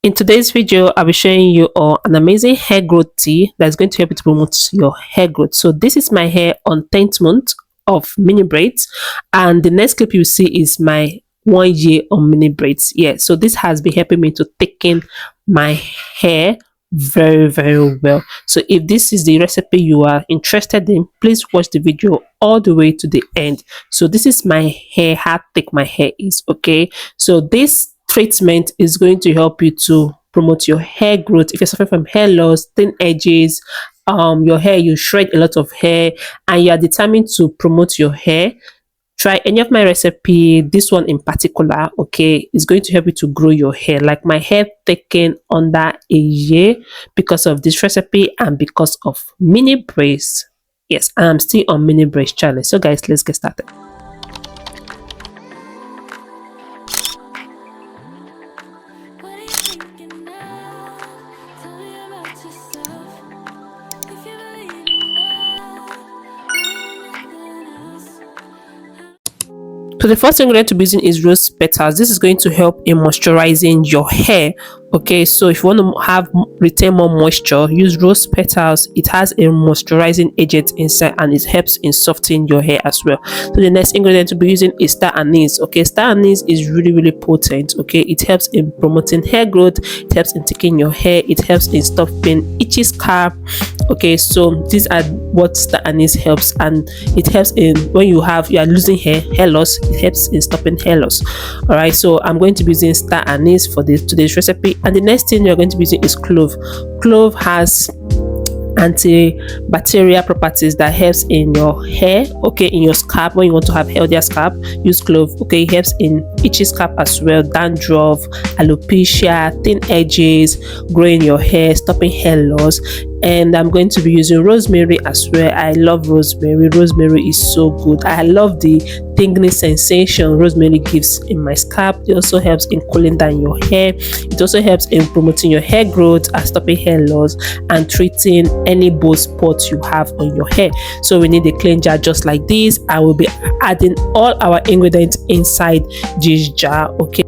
In today's video, I'll be showing you an amazing hair growth tea that's going to help you to promote your hair growth. So this is my hair on 10th month of mini braids, and the next clip you see is my 1 year on mini braids. Yeah, so this has been helping me to thicken my hair very well. So if this is the recipe you are interested in, please watch the video all the way to the end. So this is my hair, how thick my hair is. Okay, so this treatment is going to help you to promote your hair growth. If you're suffering from hair loss, thin edges, your hair, you shred a lot of hair and you are determined to promote your hair, try any of my recipe. This one in particular, okay, is going to help you to grow your hair. Like my hair thickened under a year because of this recipe and because of mini braids. Yes, I'm still on mini braids challenge. So guys, let's get started. So the first thing we're going to be using is rose petals. This is going to help in moisturizing your hair. Okay, so if you want to have retain more moisture, use rose petals. It has a moisturizing agent inside and it helps in softening your hair as well. So the next ingredient to be using is star anise. Okay, star anise is really potent. Okay, it helps in promoting hair growth, it helps in thickening your hair, it helps in stopping itchy scalp. Okay, so these are what star anise helps, and it helps in when you are losing hair loss. It helps in stopping hair loss. All right, so I'm going to be using star anise for today's recipe. And the next thing you're going to be using is clove. Clove has antibacterial properties that helps in your hair, okay, in your scalp. When you want to have healthier scalp, use clove. Okay, it helps in itchy scalp as well, dandruff, alopecia, thin edges, growing your hair, stopping hair loss. And I'm going to be using rosemary as well. I love rosemary. Rosemary is so good. I love the tingling sensation rosemary gives in my scalp. It also helps in cooling down your hair. It also helps in promoting your hair growth and stopping hair loss and treating any bald spots you have on your hair. So we need a clean jar just like this. I will be adding all our ingredients inside this jar. Okay,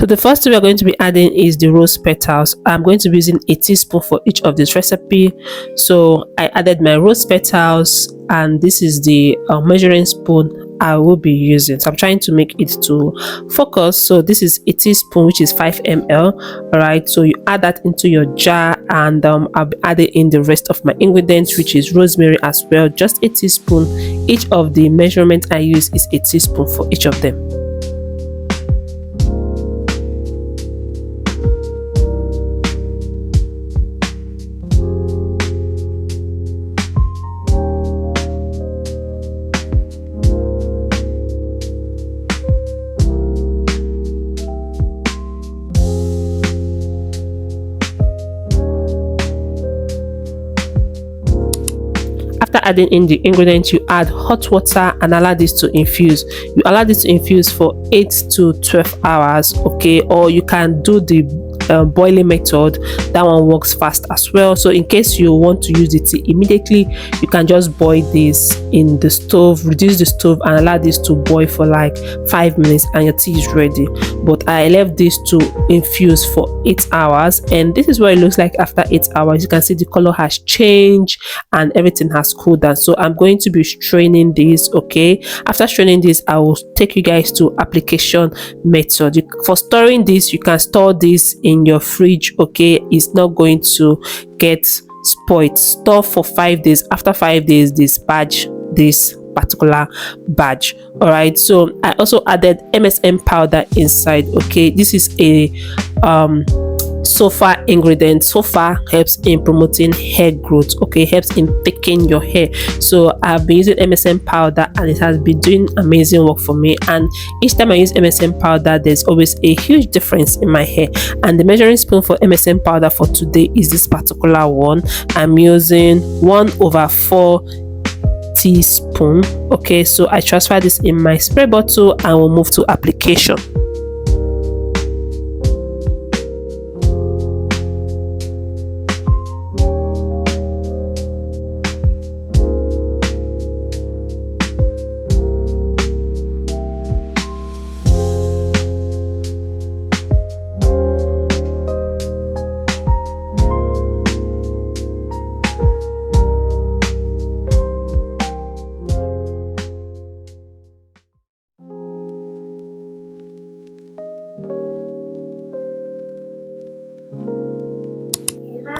so the first thing we're going to be adding is the rose petals. I'm going to be using a teaspoon for each of this recipe. So I added my rose petals, and this is the measuring spoon I will be using. So I'm trying to make it to focus. So this is a teaspoon, which is 5 ml. All right, so you add that into your jar, and I'll be adding in the rest of my ingredients, which is rosemary as well, just a teaspoon. Each of the measurement I use is a teaspoon for each of them. After adding in the ingredients, you add hot water and allow this to infuse. You allow this to infuse for 8 to 12 hours. Okay, or you can do the boiling method. That one works fast as well. So in case you want to use the tea immediately, you can just boil this in the stove, reduce the stove and allow this to boil for like 5 minutes and your tea is ready. But I left this to infuse for 8 hours, and this is what it looks like after 8 hours. You can see the color has changed and everything has cooled down. So I'm going to be straining this. Okay, after straining this, I will take you guys to application method. For storing this, you can store this in your fridge. Okay, it's not going to get spoiled. Store for 5 days. After 5 days, this particular badge. All right, so I also added MSM powder inside. Okay, this is a sofa ingredient. Sofa helps in promoting hair growth. Okay, helps in thickening your hair. So I've been using MSM powder and it has been doing amazing work for me, and each time I use MSM powder there's always a huge difference in my hair. And the measuring spoon for MSM powder for today is this particular one. I'm using 1/4 teaspoon. Okay, so I transfer this in my spray bottle and we'll move to application.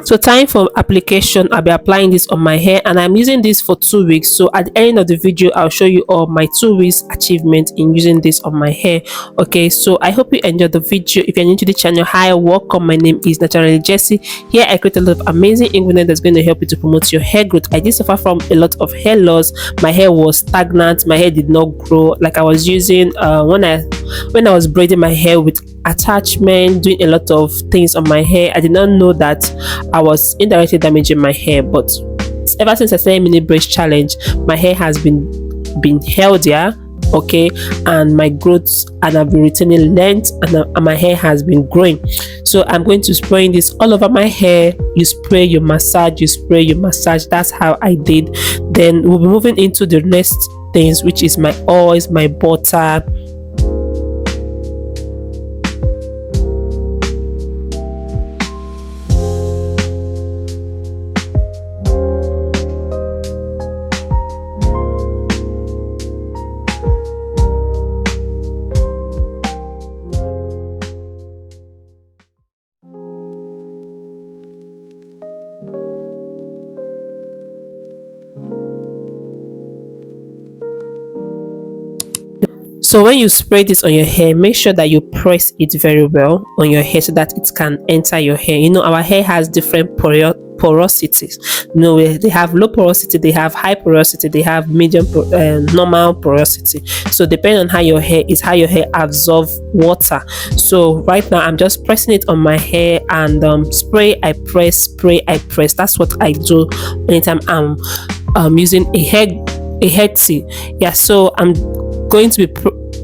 So time for application, I'll be applying this on my hair, and I'm using this for 2 weeks. So at the end of the video, I'll show you all my 2 weeks achievement in using this on my hair. Okay, so I hope you enjoyed the video. If you're new to the channel, hi, welcome. My name is Naturally Jessie. Here I create a lot of amazing ingredients that's going to help you to promote your hair growth. I did suffer from a lot of hair loss. My hair was stagnant, my hair did not grow. Like I was using when I was braiding my hair with attachment, doing a lot of things on my hair, I did not know that I was indirectly damaging my hair. But ever since I started mini braids challenge, my hair has been healthier, okay, and my growth, and I've been retaining length, and my hair has been growing. So I'm going to spray this all over my hair. You spray, you massage, you spray, you massage. That's how I did. Then we'll be moving into the next things, which is my oils, my butter. So when you spray this on your hair, make sure that you press it very well on your hair so that it can enter your hair. You know, our hair has different porosities. You know, they have low porosity, they have high porosity, they have medium normal porosity. So depending on how your hair is, how your hair absorbs water. So right now I'm just pressing it on my hair, and spray, I press, spray, I press. That's what I do anytime I'm using a hair tea. Yeah, so I'm going to be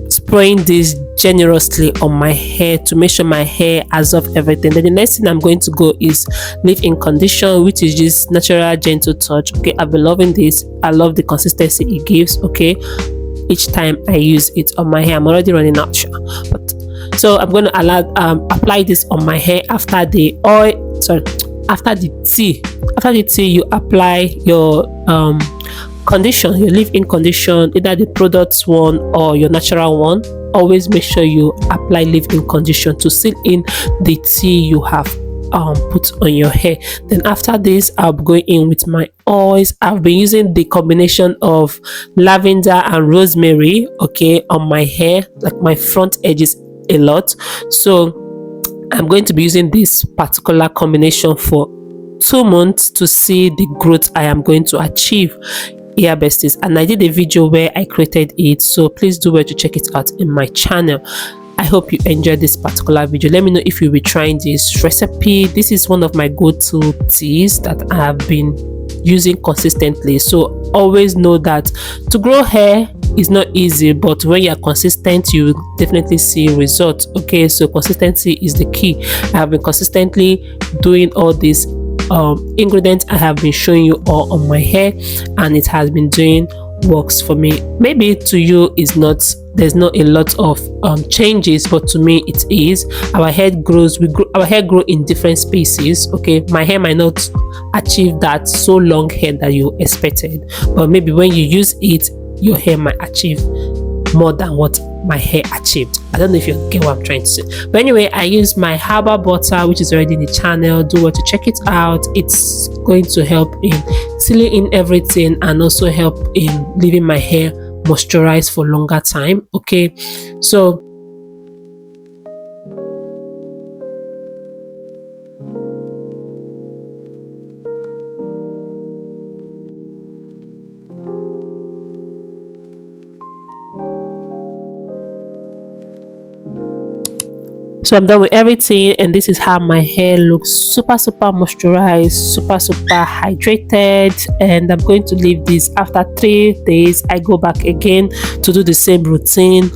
spraying this generously on my hair to make sure my hair absorbs everything. Then the next thing I'm going to go is leave-in condition, which is just natural gentle touch. Okay, I've been loving this. I love the consistency it gives. Okay, each time I use it on my hair. I'm already running out, but so I'm going to apply this on my hair after the oil. Sorry, after the tea. After the tea, you apply your condition, your leave-in condition, either the product one or your natural one. Always make sure you apply leave-in condition to seal in the tea you have put on your hair. Then after this, I'll be going in with my oils. I've been using the combination of lavender and rosemary, okay, on my hair, like my front edges a lot. So I'm going to be using this particular combination for 2 months to see the growth I am going to achieve. Yeah, besties, and I did a video where I created it, so please do well to check it out in my channel. I hope you enjoyed this particular video. Let me know if you'll be trying this recipe. This is one of my go-to teas that I have been using consistently. So always know that to grow hair is not easy, but when you're consistent, you will definitely see results. Okay, so consistency is the key. I have been consistently doing all these ingredients I have been showing you all on my hair, and it has been doing works for me. Maybe to you is not, there's not a lot of changes, but to me it is. Our hair grows, our hair grow in different spaces. Okay, my hair might not achieve that so long hair that you expected, but maybe when you use it, your hair might achieve more than what my hair achieved. I don't know if you get what I'm trying to say, but anyway, I use my herbal butter, which is already in the channel. Do well to check it out. It's going to help in sealing in everything, and also help in leaving my hair moisturized for longer time. Okay, so I'm done with everything, and this is how my hair looks. Super moisturized, super hydrated. And I'm going to leave this. After 3 days, I go back again to do the same routine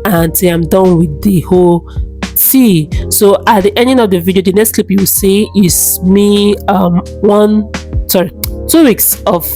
until I'm done with the whole tea. So at the ending of the video, the next clip you will see is me 2 weeks of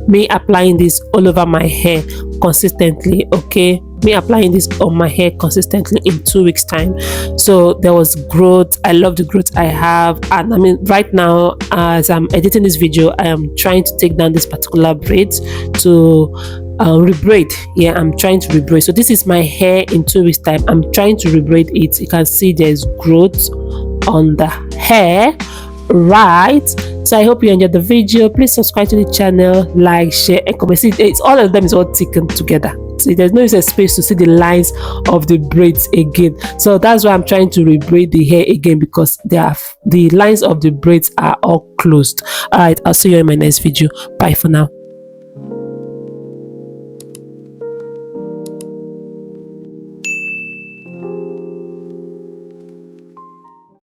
me applying this all over my hair consistently. Okay, me applying this on my hair consistently in 2 weeks time. So there was growth. I love the growth I have, and I mean right now as I'm editing this video, I am trying to take down this particular braid to rebraid. Yeah, I'm trying to rebraid. So this is my hair in 2 weeks time. I'm trying to rebraid it. You can see there's growth on the hair. right? So I hope you enjoyed the video. Please subscribe to the channel, like, share, and comment. See, it's all of them is all taken together. See, there's no space to see the lines of the braids again. So that's why I'm trying to rebraid the hair again, because the lines of the braids are all closed. All right, I'll see you in my next video. Bye for now.